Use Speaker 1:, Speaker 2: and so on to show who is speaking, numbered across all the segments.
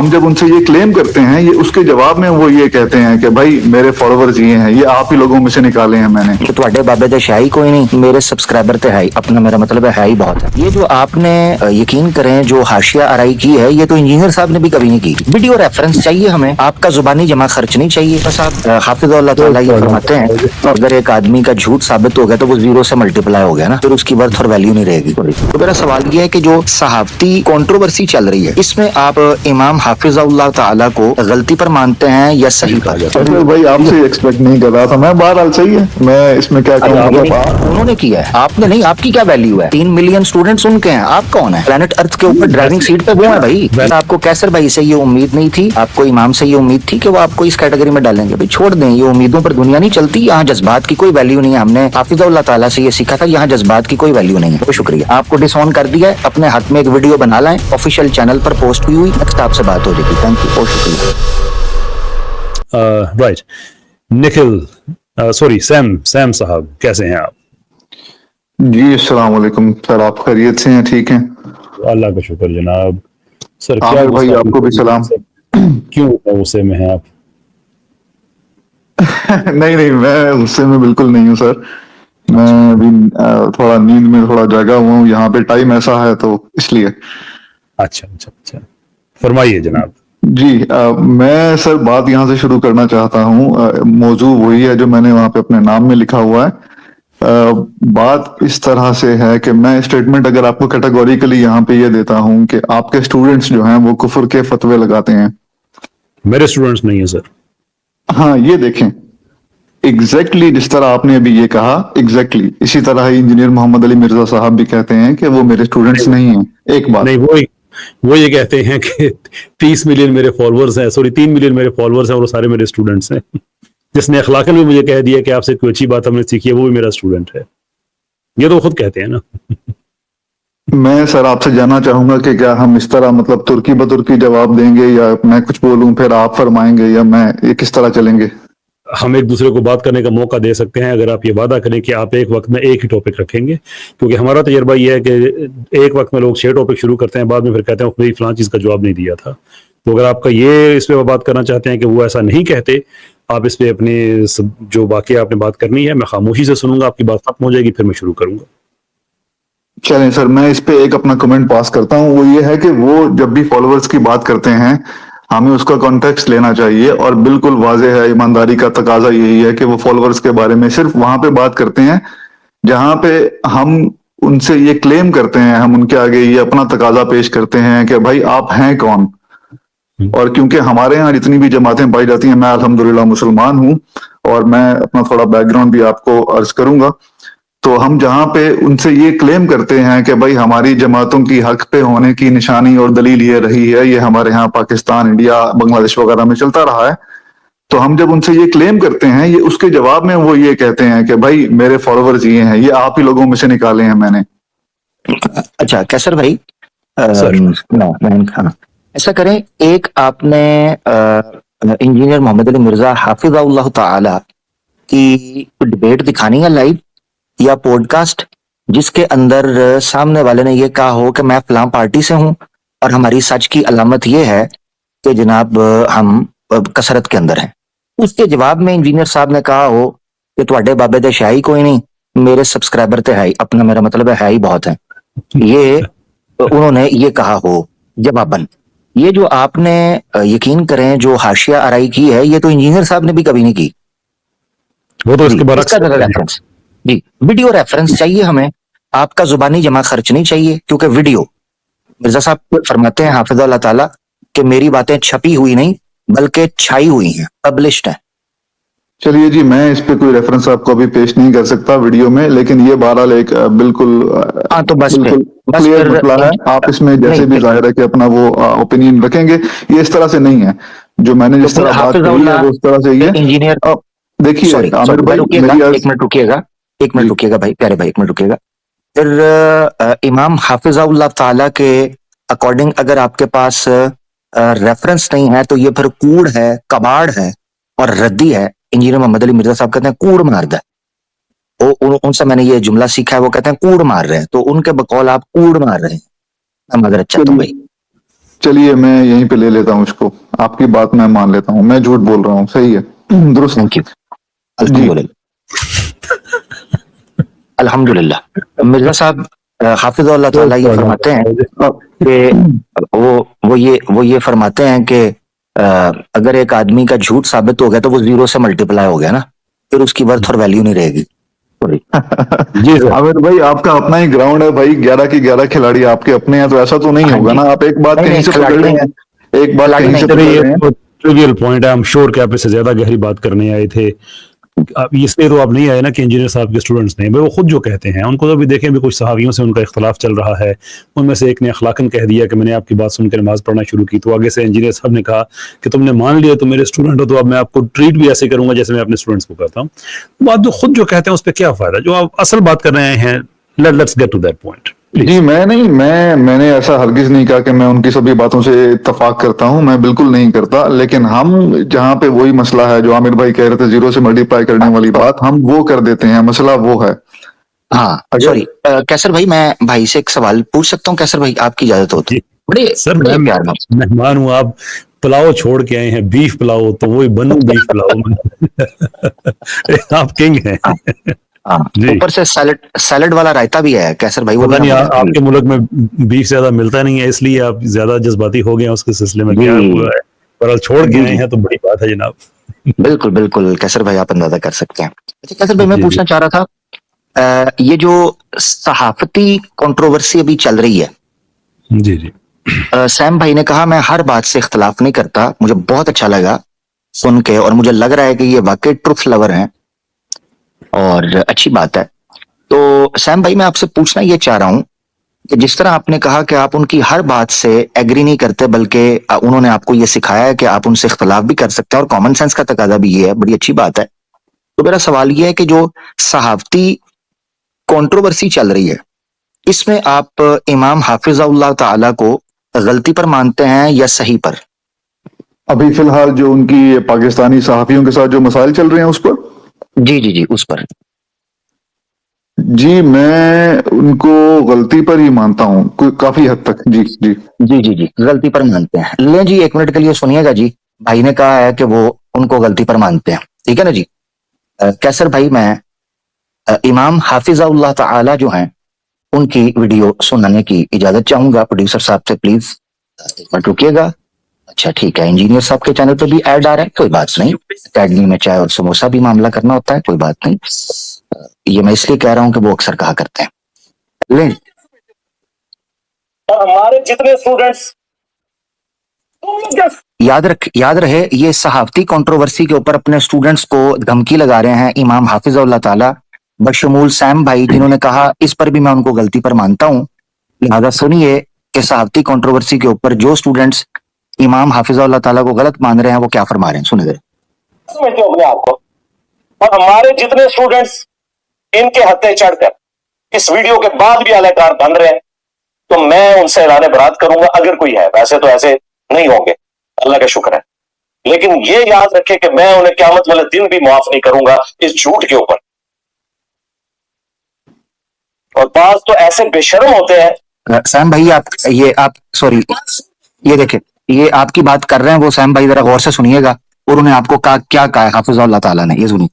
Speaker 1: ہم جب ان سے یہ کلیم کرتے ہیں یہ اس کے جواب میں وہ یہ کہتے ہیں کہ بھائی میرے فالوورز یہ ہیں، یہ آپ ہی لوگوں میں سے نکالے ہیں میں نے.
Speaker 2: کہ تواڈے بابے دے شاہی کوئی نہیں، میرے سبسکرائبر تے ہے اپنا، میرا مطلب ہے ہی بہت ہے. یہ جو آپ نے یقین کریں جو حاشیہ آرائی کی ہے یہ تو انجینئر صاحب نے بھی کبھی نہیں کی. ویڈیو ریفرنس چاہیے ہمیں، آپ کا زبانی جمع خرچ نہیں چاہیے. بس آپ حافظ اللہ تعالیٰ یہ فرماتے ہیں اگر ایک آدمی کا جھوٹ ثابت ہو گیا تو وہ زیرو سے ملٹیپلائی ہو گیا نا، پھر اس کی ورتھ اور ویلیو نہیں رہے گی. تو میرا سوال یہ ہے کہ جو صحافتی کنٹروورسی چل رہی ہے اس میں آپ امام حافظ اللہ تعالیٰ کو غلطی پر مانتے ہیں یا صحیح پر؟
Speaker 1: اصل بھائی آپ سے ایکسپیکٹ نہیں کر رہا تھا میں، بہرحال صحیح ہے، میں اس میں کیا کہوں.
Speaker 2: انہوں نے کیا ہے، آپ نے نہیں. آپ کی کیا ویلیو ہے؟ 3 ملین اسٹوڈنٹس ان کے ہیں، آپ کون ہیں؟ پلانٹ ارتھ کے اوپر ڈرائیونگ سیٹ پہ وہ ہیں بھائی. آپ کو کیسر بھائی سے یہ امید نہیں تھی، آپ کو امام سے یہ امید تھی کہ وہ آپ کو اس کیٹیگری میں ڈالیں گے. بھائی چھوڑ دیں، یہ امیدوں پر دنیا نہیں چلتی. یہاں جذبات کی کوئی ویلیو نہیں ہے. ہم نے حافظ اللہ تعالیٰ سے یہ سیکھا تھا، یہاں جذبات کی کوئی ویلیو نہیں ہے. بہت شکریہ. آپ کو ڈس آن کر دیا ہے، اپنے حق میں ایک ویڈیو بنا لائیں، آفیشیل چینل پر پوسٹ ہوئی ہوئی. نیکسٹ آپ سے بات ہو جائے گی. تھینک یو، بہت شکریہ.
Speaker 3: رائٹ نکھل، سوری سیم صاحب، کیسے ہیں آپ؟
Speaker 1: جی السلام علیکم سر، آپ خیریت سے ہیں؟ ٹھیک ہیں
Speaker 3: اللہ کا شکر جناب. سر کیا
Speaker 1: عامر بھائی آپ کو بھی سلام.
Speaker 3: کیوں غصے میں ہیں آپ؟
Speaker 1: نہیں میں غصے میں بالکل نہیں ہوں سر. میں ابھی تھوڑا نیند میں تھوڑا جاگا ہوا ہوں، یہاں پہ ٹائم ایسا ہے تو اس لیے.
Speaker 3: اچھا فرمائیے جناب.
Speaker 1: جی میں سر بات یہاں سے شروع کرنا چاہتا ہوں. موضوع وہی ہے جو میں نے وہاں پہ اپنے نام میں لکھا ہوا ہے. بات اس طرح سے ہے کہ میں اسٹیٹمنٹ اگر آپ کو کیٹیگوریکلی یہاں پہ یہ دیتا ہوں کہ آپ کے اسٹوڈنٹس جو ہیں وہ کفر کے فتوے لگاتے ہیں.
Speaker 3: میرے اسٹوڈنٹس نہیں ہیں سر.
Speaker 1: ہاں یہ دیکھیں ایگزیکٹلی جس طرح آپ نے ابھی یہ کہا، ایگزیکٹلی اسی طرح ہی انجینئر محمد علی مرزا صاحب بھی کہتے ہیں کہ وہ میرے اسٹوڈنٹس نہیں ہیں. ایک بات
Speaker 3: نہیں، وہ یہ کہتے ہیں کہ 30 ملین میرے فالوورز ہیں، سوری 3 ملین میرے فالوورز ہیں اور وہ سارے میرے اسٹوڈنٹس ہیں. جس نے اخلاقاً بھی مجھے کہہ دیا کہ آپ سے کوئی اچھی بات ہم نے سیکھی ہے وہ بھی میرا اسٹوڈنٹ ہے. یہ تو خود کہتے ہیں نا.
Speaker 1: میں سر آپ سے جاننا چاہوں گا کہ کیا ہم اس طرح مطلب ترکی بترکی جواب دیں گے، یا میں کچھ بولوں پھر آپ فرمائیں گے، یا میں یہ کس طرح چلیں گے؟
Speaker 3: ہم ایک دوسرے کو بات کرنے کا موقع دے سکتے ہیں اگر آپ یہ وعدہ کریں کہ آپ ایک وقت میں ایک ہی ٹاپک رکھیں گے. کیونکہ ہمارا تجربہ یہ ہے کہ ایک وقت میں لوگ 6 ٹاپک شروع کرتے ہیں، بعد میں پھر کہتے ہیں میری فلاں چیز کا جواب نہیں دیا تھا. تو اگر آپ کا یہ اس پہ بات کرنا چاہتے ہیں کہ وہ ایسا نہیں کہتے، آپ اس پہ اپنی جو باقی آپ نے بات کرنی ہے میں خاموشی سے سنوں گا، آپ کی بات ختم ہو جائے گی پھر میں شروع کروں گا.
Speaker 1: چلیں سر میں اس پہ ایک اپنا کمنٹ پاس کرتا ہوں. وہ یہ ہے کہ وہ جب بھی فالوورز کی بات کرتے ہیں ہمیں اس کا کانٹیکسٹ لینا چاہیے، اور بالکل واضح ہے، ایمانداری کا تقاضا یہی ہے کہ وہ فالوورز کے بارے میں صرف وہاں پہ بات کرتے ہیں جہاں پہ ہم ان سے یہ کلیم کرتے ہیں، ہم ان کے آگے یہ اپنا تقاضا پیش کرتے ہیں کہ بھائی آپ ہیں کون. اور کیونکہ ہمارے ہاں جتنی بھی جماعتیں پائی جاتی ہیں، میں الحمدللہ مسلمان ہوں، اور میں اپنا تھوڑا بیک گراؤنڈ بھی آپ کو عرض کروں گا. تو ہم جہاں پہ ان سے یہ کلیم کرتے ہیں کہ بھائی ہماری جماعتوں کی حق پہ ہونے کی نشانی اور دلیل یہ رہی ہے، یہ ہمارے ہاں پاکستان، انڈیا، بنگلہ دیش وغیرہ میں چلتا رہا ہے. تو ہم جب ان سے یہ کلیم کرتے ہیں یہ اس کے جواب میں وہ یہ کہتے ہیں کہ بھائی میرے فالوورز یہ ہیں، یہ آپ ہی لوگوں میں سے نکالے ہیں میں نے.
Speaker 2: اچھا کیسر بھائی، ایسا کریں، ایک آپ نے انجینئر محمد علی مرزا حافظ اللہ تعالی کی ڈبیٹ دکھانی ہے لائیو یا پوڈ کاسٹ، جس کے اندر سامنے والے نے یہ کہا ہو کہ میں فلاں پارٹی سے ہوں اور ہماری سچ کی علامت یہ ہے کہ جناب ہم کثرت کے اندر ہیں. اس کے جواب میں انجینئر صاحب نے کہا ہو کہ تواڈے بابے دے شاہی کوئی نہیں، میرے سبسکرائبر تے ہے ہی اپنا، میرا مطلب ہے ہی بہت ہیں. یہ انہوں نے یہ کہا ہو جواباً. یہ جو آپ نے یقین کریں جو حاشیہ آرائی کی ہے یہ تو انجینئر صاحب نے بھی کبھی نہیں کی.
Speaker 3: وہ تو اس کے برعکس
Speaker 2: ریفرنس جی، ویڈیو ریفرنس چاہیے ہمیں، آپ کا زبانی جمع خرچ نہیں چاہیے. کیونکہ ویڈیو مرزا صاحب فرماتے ہیں حافظ اللہ تعالیٰ کہ میری باتیں چھپی ہوئی نہیں بلکہ چھائی ہوئی ہیں، پبلشڈ ہیں.
Speaker 1: چلیے جی میں اس پہ کوئی ریفرنس آپ کو ابھی پیش نہیں کر سکتا ویڈیو میں، لیکن یہ بہرحال ایک بالکل
Speaker 2: ہاں تو بس
Speaker 1: کلیئر
Speaker 2: پھر
Speaker 1: مسئلہ ہے. آپ اس میں جیسے بھی ظاہر ہے کہ اپنا وہ اوپینین رکھیں گے، یہ اس طرح سے نہیں ہے. جو میں نے جس طرح بات کہی ہے وہ اس طرح سے ہی ہے.
Speaker 2: انجینئر
Speaker 1: دیکھیے عامر بھائی
Speaker 2: ایک منٹ رکیے گا بھائی، پیارے بھائی ایک منٹ رکیے گا. پھر امام حافظ اللہ تعالی کے اکارڈنگ اگر آپ کے پاس ریفرنس نہیں ہے تو یہ پھر کوڑ ہے، کباڑ ہے اور ردی ہے. انجینئر محمد علی مرزا صاحب کہتے ہیں کوڑ مار دا. ان سے میں نے یہ جملہ سیکھا ہے، وہ کہتے ہیں کوڑ مار رہے ہیں، تو ان کے بقول آپ کوڑ مار رہے ہیں. میں معذرت چاہتا ہوں بھائی.
Speaker 1: चलिए मैं यहीं पे ले लेता हूँ इसको, आपकी बात मैं मान लेता हूँ, मैं झूठ बोल रहा हूँ, सही है, दुरुस्त।
Speaker 2: Thank you. अल्हम्दुलिल्लाह। अल्हम्दुलिल्लाह। मिर्जा साहब हाफिज़हुल्लाह ताला ये फरमाते हैं कि वो ये फरमाते हैं कि अगर एक आदमी का झूठ साबित हो गया तो वो 0 से मल्टीप्लाई हो गया ना, फिर उसकी वर्थ और वैल्यू नहीं रहेगी।
Speaker 3: जी सर।
Speaker 1: आमिर भाई आपका अपना ही ग्राउंड है भाई, 11 की 11 खिलाड़ी आपके अपने हैं, तो ऐसा तो नहीं
Speaker 2: हाँ
Speaker 1: होगा
Speaker 2: जी।
Speaker 1: ना, आप एक बात
Speaker 2: नहीं,
Speaker 1: कहीं
Speaker 2: नहीं,
Speaker 1: से
Speaker 2: खिलाड़ी
Speaker 1: पकड़
Speaker 2: नहीं
Speaker 1: रहे
Speaker 2: है।
Speaker 1: हैं, एक बात
Speaker 2: खिलाड़ी
Speaker 1: कहीं
Speaker 2: नहीं।
Speaker 1: से पकड़
Speaker 3: ये
Speaker 1: रहे हैं।
Speaker 3: तो ट्रिवियल पॉइंट है, आई एम श्योर कि आप इससे ज्यादा गहरी बात करने आए थे। इसलिए तो आप नहीं आए ना कि इंजीनियर साहब के स्टूडेंट्स नहीं, भाई वो खुद जो कहते हैं उनको तो अभी देखें भी कुछ सहावियों से उनका इख्तलाफ चल रहा है, उनमें से एक ने अखलाकन कह दिया कि मैंने आपकी बात सुनकर नमाज पढ़ना शुरू की, तो आगे से इंजीनियर साहब ने कहा कि तुमने मान लिया तो मेरे स्टूडेंट हो, तो अब मैं आपको ट्रीट भी ऐसे करूंगा जैसे मैं अपने स्टूडेंट्स को करता हूँ। बात जो खुद जो कहते हैं उस पर क्या फायदा, जो आप असल बात कर रहे हैं, let's get to that point.
Speaker 1: जी मैंने ऐसा हरगिज नहीं कहा कि मैं उनकी सभी बातों से इत्तेफाक करता हूं, मैं बिल्कुल नहीं करता, लेकिन हम जहां पे वही मसला है जो आमिर भाई कह रहे थे 0 से मल्टीप्लाई करने वाली बात, हम वो कर देते हैं, मसला वो है।
Speaker 2: हाँ
Speaker 1: अगर
Speaker 2: सॉरी कैसर भाई, मैं भाई से एक सवाल पूछ सकता हूँ कैसर भाई, आपकी इजाजत हो तो?
Speaker 3: जी
Speaker 2: बड़े
Speaker 3: सर,
Speaker 2: बड़े
Speaker 3: मैं
Speaker 2: प्यार में।
Speaker 3: मेहमान हूँ, आप पुलाव छोड़ के आए हैं, बीफ पुलाव, तो वही बनू बीफ पुलाव। आप किंग हैं।
Speaker 2: हाँ, हाँ,
Speaker 3: जी
Speaker 2: ऊपर से सैलेड सैलेड वाला रायता भी है कैसर भाई, वो
Speaker 3: पता
Speaker 2: भी
Speaker 3: नहीं
Speaker 2: हम
Speaker 3: आपके मुल्क में बीफ ज्यादा मिलता नहीं है, इसलिए आप ज्यादा जज्बाती हो गए हैं उसके सिलसिले में, क्या हुआ है, पर छोड़ के
Speaker 2: जी
Speaker 3: आए हैं तो बड़ी बात है जनाब।
Speaker 2: बिल्कुल बिल्कुल कैसर भाई, आप अंदाजा कर सकते हैं। अच्छा कैसर भाई, मैं
Speaker 3: जी
Speaker 2: पूछना चाह रहा था, ये जो सहाफती कंट्रोवर्सी अभी चल रही है,
Speaker 3: जी जी
Speaker 2: सैम भाई ने कहा मैं हर बात से इख्तलाफ नहीं करता, मुझे बहुत अच्छा लगा सुन के, और मुझे लग रहा है कि ये वाकई ट्रुथ लवर हैं और अच्छी बात है। तो सैम भाई, मैं आपसे पूछना ये चाह रहा हूं कि जिस तरह आपने कहा कि आप उनकी हर बात से एग्री नहीं करते, बल्कि उन्होंने आपको ये सिखाया है कि आप उनसे इख्तलाफ भी कर सकते हैं, और कॉमन सेंस का तकाजा भी ये है, बड़ी अच्छी बात है। तो मेरा सवाल ये है कि जो सहाफती कंट्रोवर्सी चल रही है, इसमें आप इमाम हाफिज़हुल्लाह ताला को गलती पर मानते हैं या सही पर?
Speaker 1: अभी फिलहाल जो उनकी पाकिस्तानी सहाफियों के साथ जो मसाइल चल रहे हैं उस पर,
Speaker 2: जी उस पर।
Speaker 1: जी मैं उनको गलती पर ही मानता हूँ काफी हद तक। जी
Speaker 2: गलती पर मानते हैं। ले जी, 1 मिनट के लिए सुनिएगा जी, भाई ने कहा है कि वो उनको गलती पर मानते हैं, ठीक है ना जी। कैसर भाई, मैं इमाम हाफिज़हुल्लाह ताला जो हैं उनकी वीडियो सुनाने की इजाजत चाहूंगा प्रोड्यूसर साहब से, प्लीज एक मिनट रुकिएगा। अच्छा ठीक है, इंजीनियर साहब के चैनल पे भी ऐड आ रहा है, कोई बात नहीं, अकेडमी में चाय और समोसा भी मामला करना होता है, कोई बात नहीं। ये मैं इसलिए कह रहा हूं कि वो अक्सर कहा करते हैं। ले
Speaker 4: और हमारे जितने स्टूडेंट्स,
Speaker 2: याद रहे, ये सहाफती कंट्रोवर्सी के ऊपर अपने स्टूडेंट्स को धमकी लगा रहे हैं इमाम हाफिज़हुल्लाह ताला, बशमूल सैम भाई, जिन्होंने कहा इस पर भी मैं उनको गलती पर मानता हूं। लिहाजा सुनिए कि सहाफती कंट्रोवर्सी के ऊपर जो स्टूडेंट्स इमाम हाफिज़हुल्लाह ताला को गलत मान रहे हैं वो क्या फरमा रहे हैं, सुनिए।
Speaker 4: समझते हो अपने आप को, और हमारे जितने स्टूडेंट्स इनके हत्थे चढ़कर इस वीडियो के बाद भी आलाकार बन रहे हैं, तो मैं उनसे ऐलान बरात करूंगा, अगर कोई है। वैसे तो ऐसे नहीं होंगे, अल्लाह का शुक्र है, लेकिन ये याद रखे कि मैं उन्हें क़यामत वाले दिन भी माफ नहीं करूंगा इस झूठ के ऊपर। और बाज तो ऐसे बेशर्म होते हैं।
Speaker 2: सैम भाई, आप सॉरी, ये देखे, ये आपकी बात कर रहे हैं वो सैम भाई, जरा गौर से सुनिएगा, और उन्हें आपको क्या कहा है हाफिज़हुल्लाह ताला ने, ये सुनिए।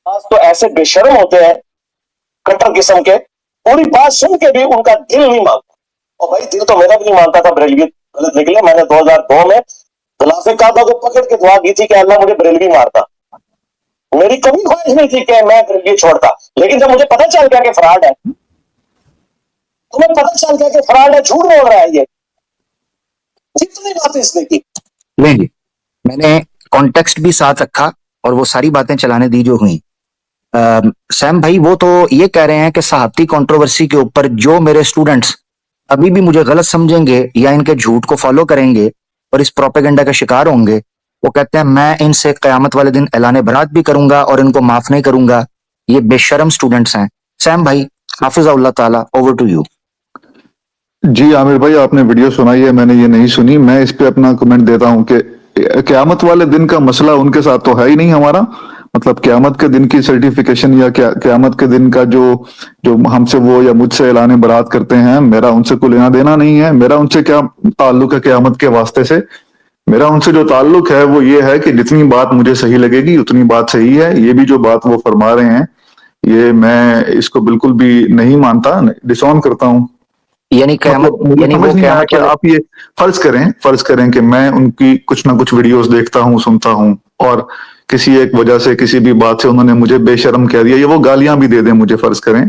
Speaker 4: बाज तो ऐसे बेशर्म होते हैं कट्टर किस्म के, पूरी बात सुन के भी उनका दिल नहीं मानता। और भाई दिल तो मेरा भी नहीं मानता था, बरेलवी गलत निकले। मैंने 2002 में खिलाफे काबा को पकड़ के दुआ की थी कि अल्लाह मुझे बरेलवी मारता। मेरी कभी ख्वाहिश नहीं थी कि मैं बरेलवी छोड़ता, लेकिन जब मुझे पता चल गया कि फ्रॉड है, तुम्हें पता चल गया कि फ्रॉड है, झूठ बोल रहा है ये, जितनी बातें इसने की।
Speaker 2: लेंगे, मैंने कॉन्टेक्स्ट भी साथ रखा और वो सारी बातें चलाने दी जो हुई। सैम भाई, वो तो ये कह रहे हैं कि सहाफती कंट्रोवर्सी के ऊपर जो मेरे स्टूडेंट्स अभी भी मुझे गलत समझेंगे या इनके झूठ को फॉलो करेंगे और इस प्रोपेगेंडा का शिकार होंगे, वो कहते हैं मैं इनसे क़यामत वाले दिन ऐलान बरात भी करूंगा और इनको माफ नहीं करूंगा। ये बेशर्म स्टूडेंट्स हैं। सैम भाई, हाफिज़हुल्लाह ताला, ओवर टू यू।
Speaker 1: जी आमिर भाई, आपने वीडियो सुनाई है, मैंने ये नहीं सुनी, मैं इस पे अपना कमेंट देता हूं कि क़यामत वाले दिन का मसला उनके साथ तो है ही नहीं हमारा, मतलब क़यामत के दिन की सर्टिफिकेशन या क़यामत के दिन का जो जो हमसे वो या मुझसे ऐलान बरात करते हैं, मेरा उनसे कोई लेना देना नहीं है। मेरा उनसे क्या ताल्लुक है क़यामत के वास्ते से? मेरा उनसे जो ताल्लुक है वो ये है कि जितनी बात मुझे सही लगेगी उतनी बात सही है। ये भी जो बात वो फरमा रहे हैं, ये मैं इसको बिल्कुल भी नहीं मानता, डिसऑन करता हूँ।
Speaker 2: यानी क़यामत,
Speaker 1: मतलब मुझे
Speaker 2: यानी
Speaker 1: समझ
Speaker 2: वो
Speaker 1: नहीं आया
Speaker 2: क़यामत
Speaker 1: कि आप ये फर्ज करें कि मैं उनकी कुछ ना कुछ वीडियोस देखता हूँ, सुनता हूँ, और किसी एक वजह से किसी भी बात से उन्होंने मुझे बेशर्म कह दिया, ये वो गालियां भी दे दें मुझे, फर्ज करें,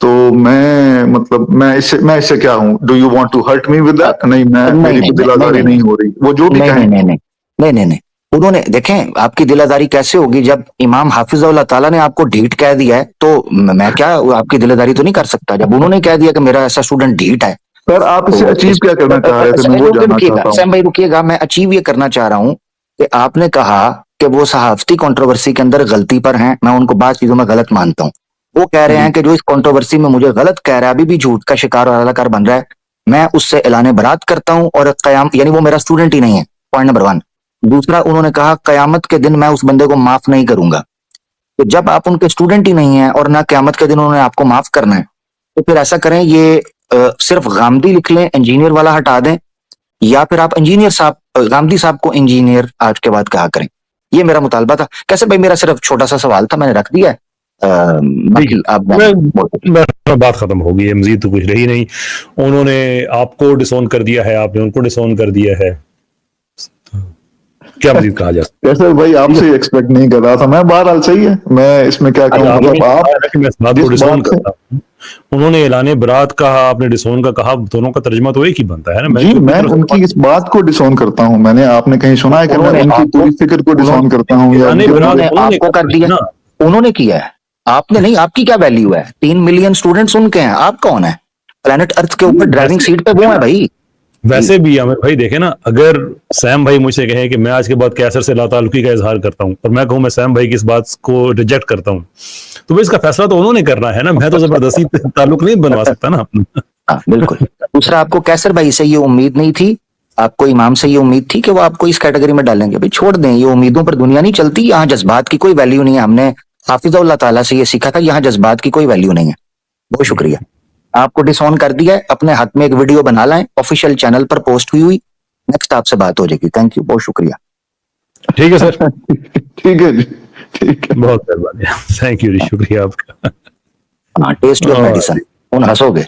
Speaker 1: तो मैं इससे क्या हूँ? Do you want to hurt me with that? नहीं, मेरी कोई दिलादारी नहीं हो रही, वो जो भी
Speaker 2: नहीं
Speaker 1: कहें।
Speaker 2: नहीं नहीं नहीं नहीं नहीं, उन्होंने देखें आपकी दिलादारी कैसे होगी जब इमाम हाफिज़हुल्लाह ताला ने आपको ढीठ कह दिया है, तो मैं क्या आपकी दिलादारी तो नहीं कर सकता। जब उन्होंने कह दिया कि मेरा ऐसा स्टूडेंट ढीठ है,
Speaker 1: सर आप इसे
Speaker 2: तो
Speaker 1: अचीव क्या करना चाह रहे थे? मैं वो जानना
Speaker 2: रुकिएगा
Speaker 1: चाहता हूँ।
Speaker 2: सैम भाई, रुकिएगा। मैं अचीव ये करना चाह रहा हूँ कि आपने कहा कि वो सहाफती कंट्रोवर्सी के अंदर गलती पर हैं, मैं उनको बाद चीजों में गलत मानता हूँ। वो कह रहे हैं कि जो इस कंट्रोवर्सी में मुझे गलत कह रहा है, अभी भी झूठ का शिकार और अदाकार बन रहा है, मैं उससे ऐलान बरात करता हूँ और कयाम, यानी वो मेरा स्टूडेंट ही नहीं है, पॉइंट नंबर 1। दूसरा, उन्होंने कहा कयामत के दिन मैं उस बंदे को माफ नहीं करूंगा। तो जब आप उनके स्टूडेंट ही नहीं है और ना कयामत के दिन उन्होंने आपको माफ करना है, तो फिर ऐसा करें, ये सिर्फ गामदी लिख लें, इंजीनियर वाला हटा दें, या फिर आप इंजीनियर साहब, गामदी साहब को इंजीनियर आज के बाद कहा करें। ये मेरा मुतालबा था। कैसे भाई, मेरा सिर्फ छोटा सा सवाल था, मैंने रख दिया है। बाकी आप
Speaker 3: मैं बात खत्म हो गई है, मजीद तो कुछ रही नहीं। उन्होंने आपको डिसोन कर दिया है, आपने उनको डिसोन कर दिया है, क्या मजीद कहा जा सकता
Speaker 1: कैसे भाई, आपसे एक्सपेक्ट नहीं कर रहा था मैं। बहरहाल सही है, मैं इसमें क्या कहूँ, मतलब आप
Speaker 3: है? बात को
Speaker 1: जिस
Speaker 3: डिसोन
Speaker 1: बात से
Speaker 3: करता हूं। उन्होंने ऐलान बरात कहा, आपने डिसोन का कहा, दोनों का तर्जमा तो एक ही बनता है ना।
Speaker 1: जी, मैं उनकी इस बात को डिसोन करता हूँ। मैंने आपने कहीं सुना है कि मैं उनकी पूरी फिक्र को डिसोन करता हूँ या
Speaker 3: ऐलान बरात
Speaker 2: उन्होंने आपको कर दिया? उन्होंने किया है, आपने नहीं। आपकी क्या वैल्यू है? 3 मिलियन स्टूडेंट्स उनके हैं, आप कौन है? प्लेनेट अर्थ के ऊपर ड्राइविंग सीट पे वो है भाई।
Speaker 3: वैसे भी आमिर भाई देखे ना, अगर सैम भाई मुझसे कहे कि मैं आज के बाद कैसर से लाताल्लुकी का इजहार करता हूं, और मैं कहूं मैं सैम भाई की इस बात को रिजेक्ट करता हूं, तो इसका फैसला तो उन्होंने करना है ना, मैं तो जबरदस्ती ताल्लुक नहीं बनवा सकता ना अपना।
Speaker 2: हाँ बिल्कुल। दूसरा, आपको कैसर भाई से ये उम्मीद नहीं थी, आपको इमाम से ये उम्मीद थी कि वो आपको इस कैटेगरी में डालेंगे। भाई छोड़ दें, ये उम्मीदों पर दुनिया नहीं चलती। यहाँ जज्बात की कोई वैल्यू नहीं है। हमने हाफिज़हुल्लाह ताला से ये सीखा था, यहाँ जज्बात की कोई वैल्यू नहीं है। बहुत शुक्रिया। आपको डिसऑन कर दिया है, अपने हक में एक वीडियो बना लाएं, ऑफिशियल चैनल पर पोस्ट हुई। नेक्स्ट आपसे बात हो जाएगी। थैंक यू, बहुत शुक्रिया।
Speaker 3: ठीक है सर,
Speaker 1: ठीक है जी, ठीक है,
Speaker 3: बहुत मेहरबानी, थैंक यू, शुक्रिया आपका।
Speaker 2: हाँ, टेस्ट योर मेडिसिन, उन हंसोगे।